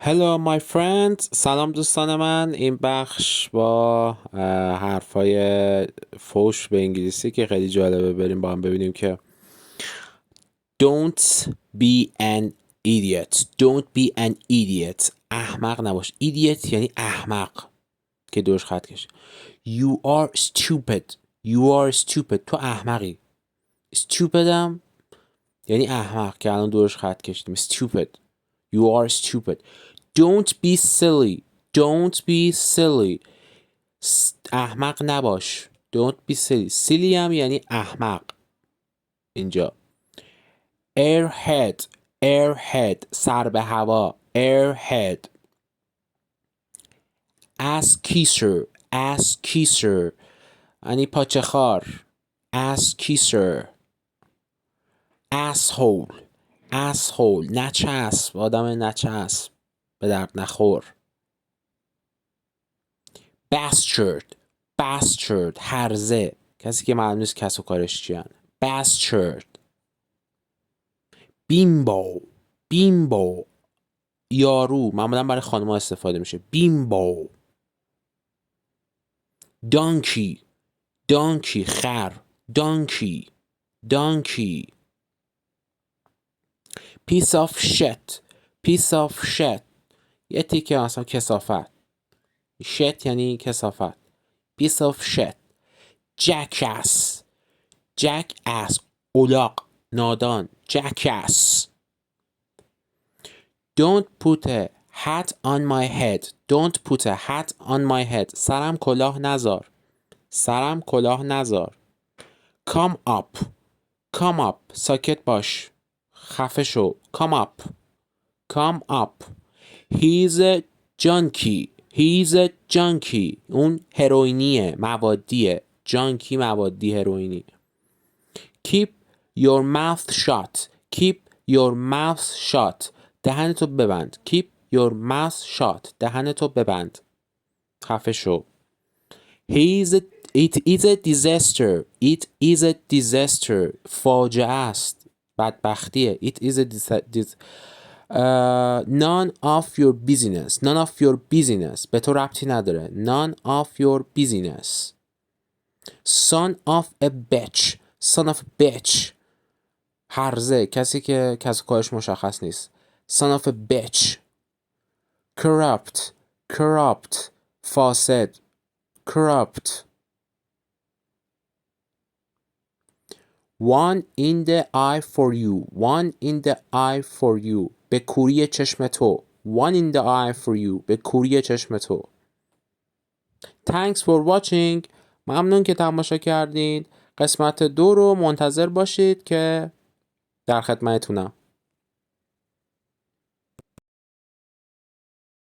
Hello my friends. سلام دوستان من. این بخش با حرفای فوش به انگلیسی که خیلی جالبه، بریم با هم ببینیم که Don't be an idiot. Don't be an idiot. احمق نباش. Idiot یعنی احمق که دوش خط کش. You are stupid. You are stupid. تو احمقی. Stupid هم یعنی احمق که الان دوش خط کشیدیم. Stupid. You are stupid. Don't be silly. Don't be silly. احمق نباش. Don't be silly. Silly هم یعنی احمق اینجا. Airhead. Airhead. سر به هوا. Airhead. Ass kisser. Ass kisser. یعنی پاچه خار. Ass kisser. Asshole. Asshole. نچسب. آدم نچسب. به درد نخور. Bastard. Bastard. هرزه. کسی که معلوم نیست کس و کارش چیه. Bastard. Bimbo. Bimbo. یارو. معمولا برای خانم‌ها استفاده میشه. Bimbo. Donkey. Donkey. خر. Donkey. Donkey. Piece of shit. Piece of shit. یه تیکه اصلا کثافت. shit یعنی کثافت. Piece of shit. Jackass. Jackass. الاغ. نادان. Jackass. Don't put a hat on my head. Don't put a hat on my head. سرم کلاه نذار. سرم کلاه نذار. Come up. Come up. ساکت باش. خفه شو. Come up. Come up. He's a junkie. He's a junkie. اون هروئینیه. موادیه. junkie موادی هروئینی. Keep your mouth shut. Keep your mouth shut. دهنتو ببند. Keep your mouth shut. دهنتو ببند. خفه شو. It is a disaster. It is a disaster. فاجعه است. بدبختیه. It is a disaster. None of your business. None of your business. به تو ربطی نداره. None of your business. Son of a bitch. Son of a bitch. هرزه. کسی که کس و کارش مشخص نیست. Son of a bitch. Corrupt. Corrupt. فاسد. Corrupt. One in the eye for you. One in the eye for you. به کوری چشم تو. One in the eye for you. به کوری چشم تو. Thanks for watching. ممنون که تماشا کردید. قسمت 2 رو منتظر باشید که در خدمتتونم.